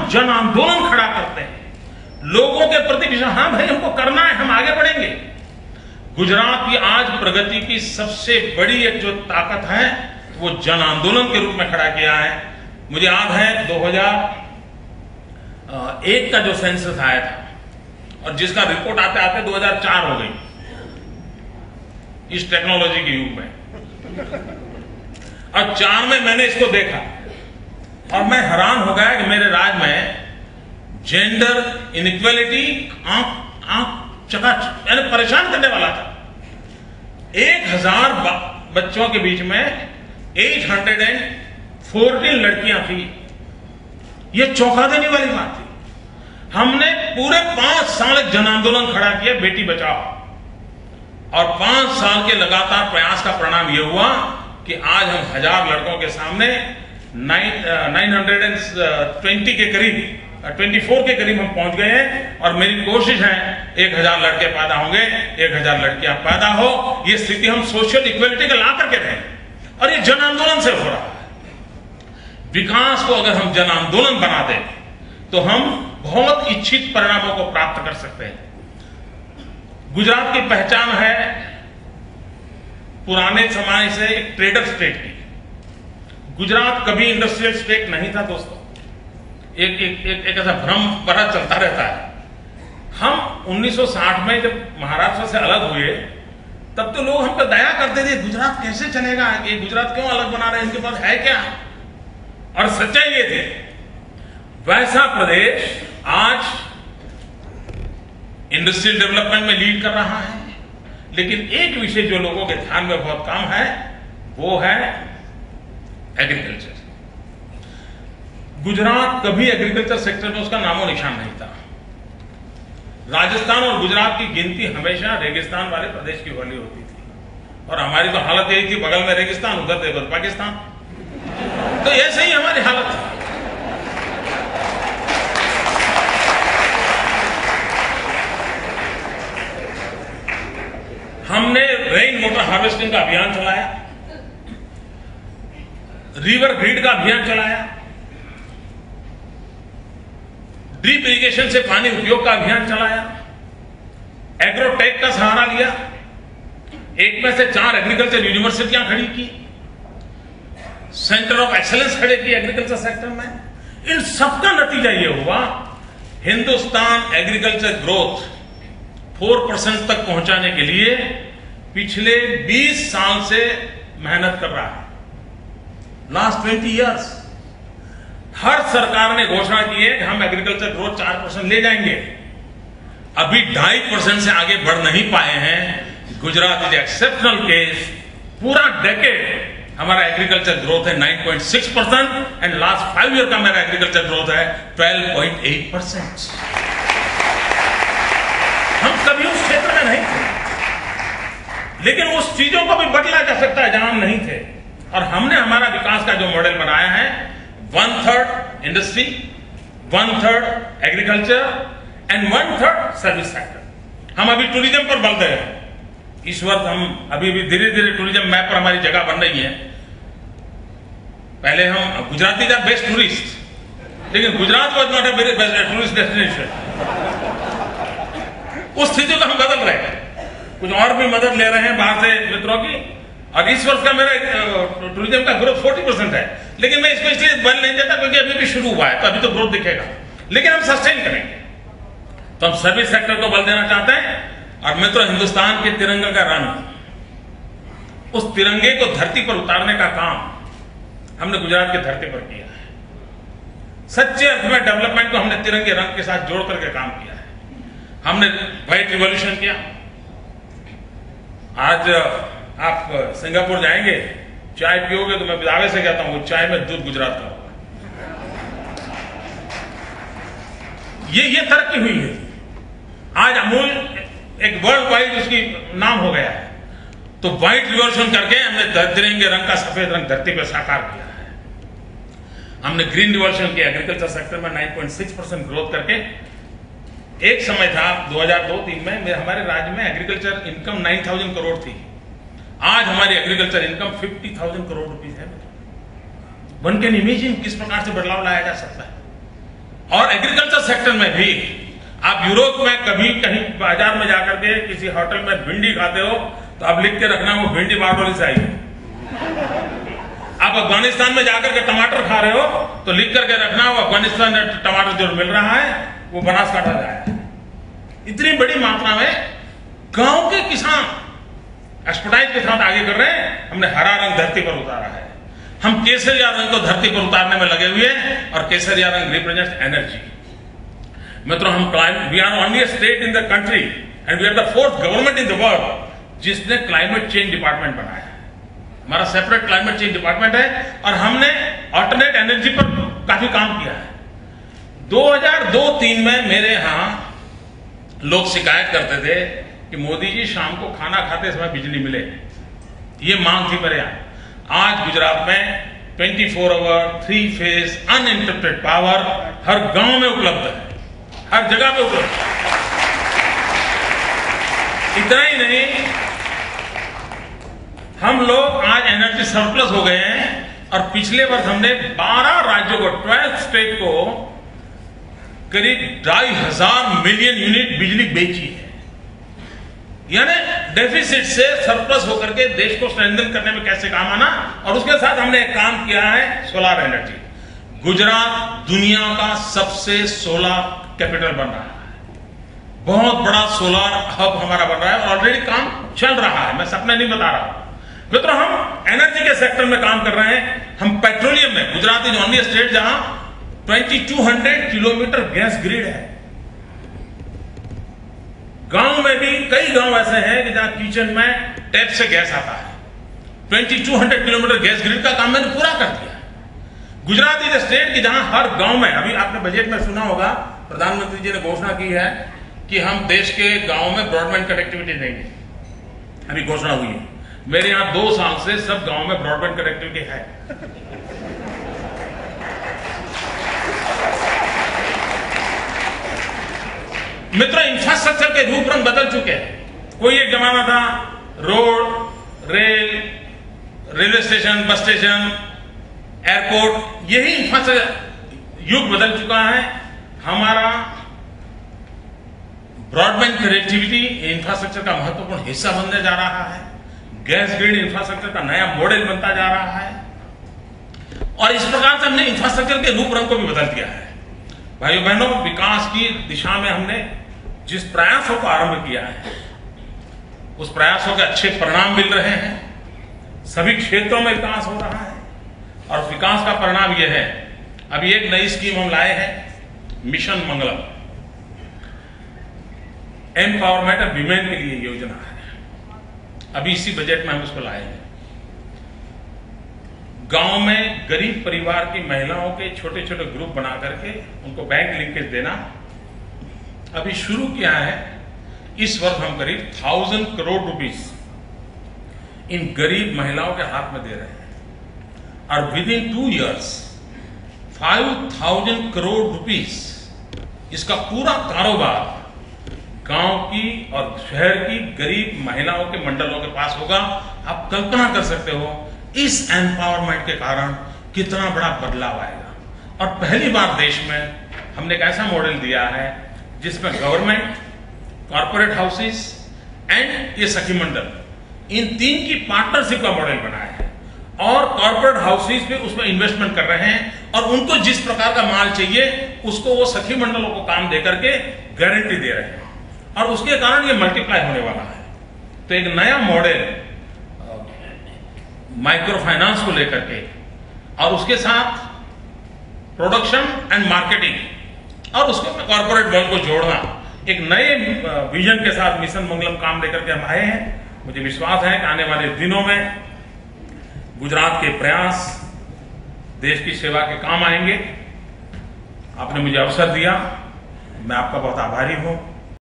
जन आंदोलन खड़ा करते हैं लोगों के प्रति, हाँ भाई हमको करना है, हम आगे बढ़ेंगे। गुजरात की आज प्रगति की सबसे बड़ी एक जो ताकत है वो जन आंदोलन के रूप में खड़ा किया है। मुझे याद है 2001 का जो सेंसस आया था और जिसका रिपोर्ट आते आते 2004 हो गई इस टेक्नोलॉजी के युग में, और 4 में मैंने इसको देखा और मैं हैरान हो गया कि मेरे राज्य में जेंडर इनइक्वालिटी आंख चकाचक, यानी परेशान करने वाला था। 1000 बच्चों के बीच में 814 लड़कियां थी। यह चौंका देने वाली बात थी। हमने पूरे 5 साल एक जन आंदोलन खड़ा किया, बेटी बचाओ, और 5 साल के लगातार प्रयास का परिणाम यह हुआ कि आज हम 1000 लड़कों के सामने 920 के करीब 24 के करीब हम पहुंच गए हैं। और मेरी कोशिश है 1000 लड़के पैदा होंगे, 1000 लड़कियां पैदा हो। ये स्थिति हम सोशल इक्वलिटी का ला करके रहें, और ये जन आंदोलन से हो रहा है। विकास को अगर हम जन आंदोलन बना दें तो हम बहुत इच्छित परिणामों को प्राप्त कर सकते हैं। गुजरात की पहचान है पुराने समय से एक ट्रेडर स्टेट की। गुजरात कभी इंडस्ट्रियल स्टेट नहीं था दोस्तों। एक ऐसा भ्रम बड़ा चलता रहता है। हम 1960 में जब महाराष्ट्र से अलग हुए तब तो लोग हम पर दया करते थे, गुजरात कैसे चलेगा, ये गुजरात क्यों अलग बना रहे हैं, इनके पास है क्या। और सच्चाई ये थी, वैसा प्रदेश आज इंडस्ट्रियल डेवलपमेंट में लीड कर रहा है। लेकिन एक विषय जो लोगों के ध्यान में बहुत कम है वो है एग्रीकल्चर। गुजरात कभी एग्रीकल्चर सेक्टर में उसका नामो निशान नहीं था। राजस्थान और गुजरात की गिनती हमेशा रेगिस्तान वाले प्रदेश की वाली होती थी, और हमारी तो हालत यही थी, बगल में रेगिस्तान, उधर देखो पाकिस्तान। तो ऐसे ही हमारी हालत थी। हमने रेन वाटर हार्वेस्टिंग का अभियान चलाया, रिवर ग्रिड का अभियान चलाया, ड्रिप इरिगेशन से पानी उपयोग का अभियान चलाया, एग्रोटेक का सहारा लिया, 1 में से 4 एग्रीकल्चर यूनिवर्सिटियां खड़ी की, सेंटर ऑफ एक्सेलेंस खड़े किए एग्रीकल्चर सेक्टर में। इन सबका नतीजा यह हुआ, हिंदुस्तान एग्रीकल्चर ग्रोथ 4% तक पहुंचाने के लिए पिछले 20 साल से मेहनत कर रहा है। लास्ट 20 इयर्स हर सरकार ने घोषणा की है कि हम एग्रीकल्चर ग्रोथ 4% ले जाएंगे। अभी 2.5% से आगे बढ़ नहीं पाए हैं। Gujarat is exceptional case. पूरा डेकेड हमारा एग्रीकल्चर ग्रोथ है 9.6% एंड लास्ट 5 ईयर का मेरा एग्रीकल्चर ग्रोथ है 12.8%। हम कभी उस क्षेत्र में नहीं थे, लेकिन उस चीजों को भी बदला जा सकता है जहां हम नहीं थे। और हमने हमारा विकास का जो मॉडल बनाया है 1/3 industry, 1/3 agriculture and 1/3 service sector. हम अभी टूरिज्म पर बल दे रहे हैं। इस वक्त हम अभी भी धीरे धीरे टूरिज्म मैप पर हमारी जगह बन रही है। पहले हम गुजराती आर बेस्ट टूरिस्ट, लेकिन Gujarat was not a very best tourist destination. उस स्थिति को हम बदल रहे हैं। कुछ और भी मदद ले रहे हैं बाहर से मित्रों की। और इस वर्ष का मेरा टूरिज्म का ग्रोथ 40% है, लेकिन मैं इसको इसलिए बल नहीं देता क्योंकि अभी भी शुरू हुआ है, तो अभी तो ग्रोथ दिखेगा, लेकिन हम सस्टेन करेंगे। तो हम सर्विस सेक्टर को बल देना चाहते हैं। और मित्रों, हिंदुस्तान के तिरंगे का रंग, उस तिरंगे को धरती पर उतारने का काम हमने गुजरात की धरती पर किया है। सच्चे अर्थ में डेवलपमेंट को हमने तिरंगे रंग के साथ जोड़ करके काम किया है। हमने व्हाइट रिवॉल्यूशन किया। आज आप सिंगापुर जाएंगे, चाय पियोगे तो मैं दावे से कहता हूं चाय में दूध गुजरात का होगा। ये तरक्की हुई है। आज अमूल एक वर्ल्ड वाइड उसकी नाम हो गया है। तो व्हाइट रिवॉल्यूशन करके हमने तिरंगे रंग का सफेद रंग धरती पर साकार किया है। हमने ग्रीन रिवॉल्यूशन किया, एग्रीकल्चर सेक्टर में 9.6% ग्रोथ करके। एक समय था 2002-3 में हमारे राज्य में एग्रीकल्चर इनकम 9,000 करोड़ थी। आज हमारी एग्रीकल्चर इनकम 50,000 करोड़ रुपीस है। वन कैन इमेजिन किस प्रकार से बदलाव लाया जा सकता है। और एग्रीकल्चर सेक्टर में भी आप यूरोप में कभी कहीं बाजार में जाकर के किसी होटल में भिंडी खाते हो तो आप लिख के रखना वो भिंडी बारडोली से आई है। आप अफगानिस्तान में जाकर के टमाटर खा रहे हो तो लिख करके रखना वो अफगानिस्तान में टमाटर जो मिल रहा है वो बनासकांठा से आया है। इतनी बड़ी मात्रा में गांव के किसान एक्सपर्टाइज के साथ आगे कर रहे हैं। हमने हरा रंग धरती पर उतारा है, हम केसरिया रंग को धरती पर उतारने में लगे हुए हैं और केसरिया रंग रिप्रेजेंट्स एनर्जी। मित्रों, we are only state in the country and we are the fourth government in the world जिसने क्लाइमेट चेंज डिपार्टमेंट बनाया है। हमारा सेपरेट क्लाइमेट चेंज डिपार्टमेंट है और हमने ऑल्टरनेट एनर्जी पर काफी काम किया है। 2002-03 में मेरे यहां लोग शिकायत करते थे कि मोदी जी शाम को खाना खाते समय बिजली मिले, ये मांग थी मेरे यहां। आज गुजरात में 24 आवर 3 फेज अनइंटरप्टेड पावर हर गांव में उपलब्ध है, हर जगह पे उपलब्ध है। इतना ही नहीं, हम लोग आज एनर्जी सरप्लस हो गए हैं और पिछले वर्ष हमने 12 राज्यों को 12 स्टेट को करीब 2,500 मिलियन यूनिट बिजली बेची है। यानी डेफिसिट से सरप्लस होकर के देश को स्ट्रेंथन करने में कैसे काम आना। और उसके साथ हमने एक काम किया है सोलर एनर्जी। गुजरात दुनिया का सबसे सोलर कैपिटल बन रहा है, बहुत बड़ा सोलर हब हमारा बन रहा है और ऑलरेडी काम चल रहा है, मैं सपना नहीं बता रहा। मित्रों, हम एनर्जी के सेक्टर में काम कर रहे हैं। हम पेट्रोलियम में गुजरात इज ओनली स्टेट जहां 2200 किलोमीटर गैस ग्रिड है। गांव में भी कई गांव ऐसे हैं कि जहां किचन में टैप से गैस आता है। 2200 किलोमीटर गैस ग्रिड का काम मैंने पूरा कर दिया। गुजरात इज स्टेट की जहां हर गांव में, अभी आपने बजट में सुना होगा प्रधानमंत्री जी ने घोषणा की है कि हम देश के गांव में ब्रॉडबैंड कनेक्टिविटी देंगे, अभी घोषणा हुई है। मेरे यहां 2 साल से सब गांव में ब्रॉडबैंड कनेक्टिविटी है। मित्रों, इंफ्रास्ट्रक्चर के रूप रंग बदल चुके हैं। कोई एक जमाना था road, railway station, bus station, airport, यही इंफ्रास्ट्रक्चर युग बदल चुका है। हमारा ब्रॉडबैंड कनेक्टिविटी इंफ्रास्ट्रक्चर का महत्वपूर्ण हिस्सा बनने जा रहा है। गैस ग्रिड इंफ्रास्ट्रक्चर का नया मॉडल बनता जा रहा है और इस प्रकार से हमने इंफ्रास्ट्रक्चर के रूप रंग को भी बदल दिया है। भाइयों बहनों, विकास की दिशा में हमने जिस प्रयासों को आरंभ किया है उस प्रयासों के अच्छे परिणाम मिल रहे हैं। सभी क्षेत्रों में विकास हो रहा है और विकास का परिणाम यह है, अभी एक नई स्कीम हम लाए हैं, mission Mangalam, empowerment of women के लिए योजना है। अभी इसी बजट में हम उसको लाए हैं। गांव में गरीब परिवार की महिलाओं के छोटे छोटे ग्रुप बना करके उनको बैंक लिंकेज देना अभी शुरू किया है। इस वर्ष हम करीब 1000 करोड़ रुपीस इन गरीब महिलाओं के हाथ में दे रहे हैं और with in 2 years 5000 crore rupees इसका पूरा कारोबार गांव की और शहर की गरीब महिलाओं के मंडलों के पास होगा। आप कल्पना कर सकते हो इस एम्पावरमेंट के कारण कितना बड़ा बदलाव आएगा। और पहली बार देश में हमने एक ऐसा मॉडल दिया है जिसमें गवर्नमेंट, कॉर्पोरेट हाउसेस एंड ये सखी मंडल, इन 3 की पार्टनरशिप का मॉडल बनाया है और कॉर्पोरेट हाउसेस भी उसमें इन्वेस्टमेंट कर रहे हैं और उनको जिस प्रकार का माल चाहिए उसको वो सखी मंडलों को काम दे करके गारंटी दे रहे हैं और उसके कारण ये मल्टीप्लाई होने वाला है। तो एक नया मॉडल माइक्रो फाइनेंस को लेकर के और उसके साथ प्रोडक्शन एंड मार्केटिंग और उसके कॉर्पोरेट वर्ल्ड को जोड़ना, एक नए विजन के साथ मिशन मंगलम काम लेकर के हम आए हैं। मुझे विश्वास है कि आने वाले दिनों में गुजरात के प्रयास देश की सेवा के काम आएंगे। आपने मुझे अवसर दिया, मैं आपका बहुत आभारी हूं।